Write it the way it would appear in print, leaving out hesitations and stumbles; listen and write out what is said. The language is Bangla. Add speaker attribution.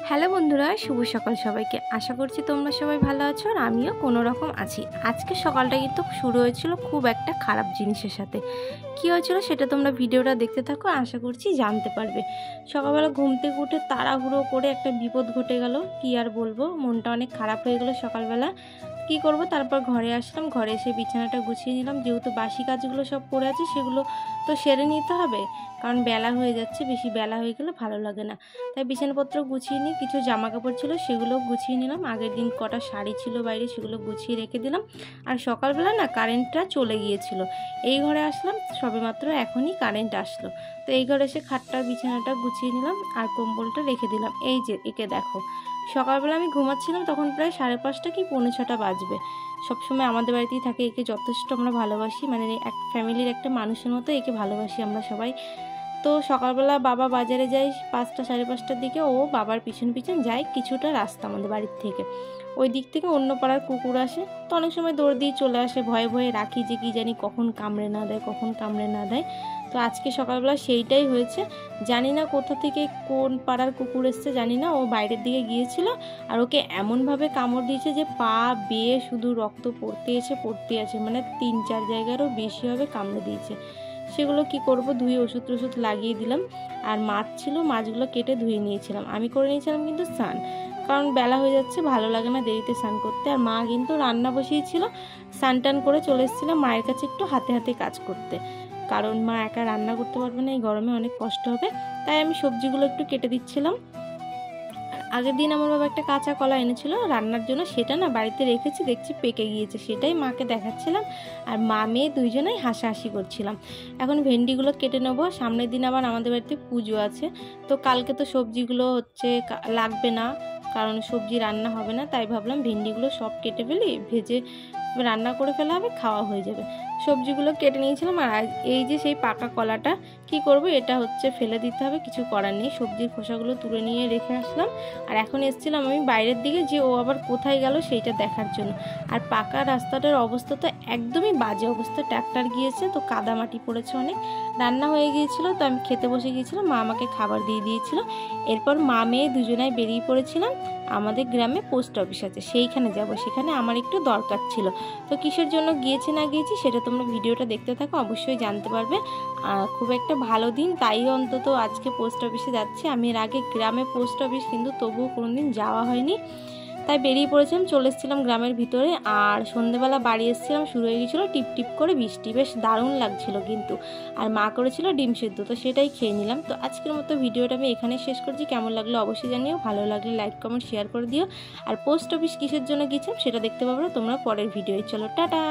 Speaker 1: হ্যালো বন্ধুরা, শুভ সকাল সবাইকে। আশা করছি তোমরা সবাই ভালো আছো আর আমিও কোনো রকম আছি। আজকে সকালটা কিন্তু শুরু হয়েছিল খুব একটা খারাপ জিনিসের সাথে। কী হয়েছিল সেটা তোমরা ভিডিওটা দেখতে থাকো, আশা করছি জানতে পারবে। সকালবেলা ঘুম থেকে উঠে তাড়াহুড়ো করে একটা বিপদ ঘটে গেল, কি আর বলবো, মনটা অনেক খারাপ হয়ে গেলো সকালবেলা। কি করব, তারপর ঘরে আসলাম, ঘরে এসে বিছানাটা গুছিয়ে নিলাম। যেহেতু বাসি কাজগুলো সব পড়ে আছে সেগুলো তো সেরে নিতে হবে, কারণ বেলা হয়ে যাচ্ছে, বেশি বেলা হয়ে গেলে ভালো লাগে না। তাই বিছানাপত্র গুছিয়ে নিই, কিছু জামা কাপড় ছিল সেগুলো গুছিয়ে নিলাম। আগের দিন কটা শাড়ি ছিল বাইরে, সেগুলো গুছিয়ে রেখে দিলাম। আর সকালবেলা না কারেন্টটা চলে গিয়েছিল, এই ঘরে আসলাম সবেমাত্র, এখনই কারেন্ট আসলো। তো এই ঘরে এসে খাটটার বিছানাটা গুছিয়ে নিলাম আর কম্বলটা রেখে দিলাম। এই যে একে দেখো, সকালবেলা আমি ঘুমাচ্ছিলাম তখন প্রায় 5:30 কি 5:45 বাজবে। সবসময় আমাদের বাড়িতেই থাকে, একে যথেষ্ট আমরা ভালোবাসি, মানে এক ফ্যামিলির একটা মানুষের মতো একে ভালোবাসি আমরা সবাই। তো সকালবেলা বাবা বাজারে যায় 5টা 5:30টার দিকে, ও বাবার পিছন পিছন যায় কিছুটা রাস্তা আমাদের বাড়ির থেকে। ওই দিক থেকে অন্য পাড়ার কুকুর আসে, তো অনেক সময় দৌড় দিয়ে চলে আসে, ভয়ে ভয়ে রাখি যে কি জানি কখন কামড়ে না দেয়, কখন কামড়ে না দেয়। তো আজকে সকালবেলা সেইটাই হয়েছে। জানি না কোথা থেকে কোন পাড়ার কুকুর এসছে জানি না, ও বাইরের দিকে গিয়েছিল আর ওকে এমনভাবে কামড় দিয়েছে যে পা বেয়ে শুধু রক্ত পড়তে আছে, মানে 3-4 জায়গারও বেশি হবে কামড়ে দিয়েছে। সেগুলো কি করব, ধুয়ে ওষুধ টষুধ লাগিয়ে দিলাম। আর মাছ ছিল, মাছগুলো কেটে ধুয়ে নিয়েছিলাম। আমি করে নিয়েছিলাম কিন্তু স্নান, কারণ বেলা হয়ে যাচ্ছে, ভালো লাগে না দেরিতে স্নান করতে। আর মা কিন্তু রান্না বসিয়েছিল, স্নান টান করে চলে এসেছিলাম মায়ের কাছে একটু হাতে হাতে কাজ করতে, কারণ মা একা রান্না করতে পারবে না, এই গরমে অনেক কষ্ট হবে। তাই আমি সবজিগুলো একটু কেটে দিচ্ছিলাম। আগের দিন আমার বাবা একটা কাঁচা কলা এনেছিল রান্নার জন্য, সেটা না বাড়িতে রেখেছি, দেখছি পেকে গিয়েছে, সেটাই মাকে দেখাচ্ছিলাম। আর মা মেয়ে দুইজনেই হাসাহাসি করছিলাম। এখন ভেন্ডিগুলো কেটে নেবো, সামনের দিন আবার আমাদের বাড়িতে পুজো আছে। তো কালকে তো সবজিগুলো লাগবে না, কারণ সবজি রান্না হবে না, তাই ভাবলাম ভেন্ডিগুলো সব কেটে ফেলি, ভেজে রান্না করে ফেলা হবে, খাওয়া হয়ে যাবে। সবজিগুলো কেটে নিয়েছিলাম। আর এই যে সেই পাকা কলাটা কি করব, এটা ফেলে দিতে হবে, কিছু করার নেই। সবজির খোসাগুলো তুলে নিয়ে রেখে আসলাম। আর এখন এসেছিলাম আমি বাইরের দিকে, যে ও আবার কোথায় গেল সেইটা দেখার জন্য। আর পাকা রাস্তাটার অবস্থা তো একদমই বাজে অবস্থা, ট্র্যাক্টর গিয়েছে তো কাদামাটি পড়েছে অনেক। রান্না হয়ে গিয়েছিল, তো আমি খেতে বসে গিয়েছিলাম, মা আমাকে খাবার দিয়ে দিয়েছিল। এরপর মা মেয়ে দুজনাই বেরিয়ে পড়েছিলাম। আমাদের গ্রামে পোস্ট অফিস আছে, সেইখানে যাব, সেখানে আমার একটু দরকার ছিল। তো কিসের জন্য গিয়েছি না গিয়েছি সেটা তোমরা ভিডিওটা দেখতে থাকো, অবশ্যই জানতে পারবে। খুব একটা ভালো দিন, তাই অন্তত আজকে পোস্ট অফিসে যাচ্ছি। আমি এর আগে গ্রামে পোস্ট অফিস কিন্তু তবুও কোনোদিন যাওয়া হয়নি, তাই বেরিয়ে পড়েছিলাম, চলে এসেছিলাম গ্রামের ভিতরে। আর সন্ধ্যেবেলা বাড়ি এসেছিলাম, শুরু হয়ে গেছিলো টিপ টিপ করে বৃষ্টি, বেশ দারুণ লাগছিল কিন্তু। আর মা করেছিল ডিম সিদ্ধ, তো সেটাই খেয়ে নিলাম। তো আজকের মতো ভিডিওটা আমি এখানে শেষ করছি। কেমন লাগলো অবশ্যই জানিও, ভালো লাগলে লাইক কমেন্ট শেয়ার করে দিও। আর পোস্ট অফিস কিসের জন্য গেছিলাম সেটা দেখতে পাবো তোমরা পরের ভিডিওয়। চলো টাটা।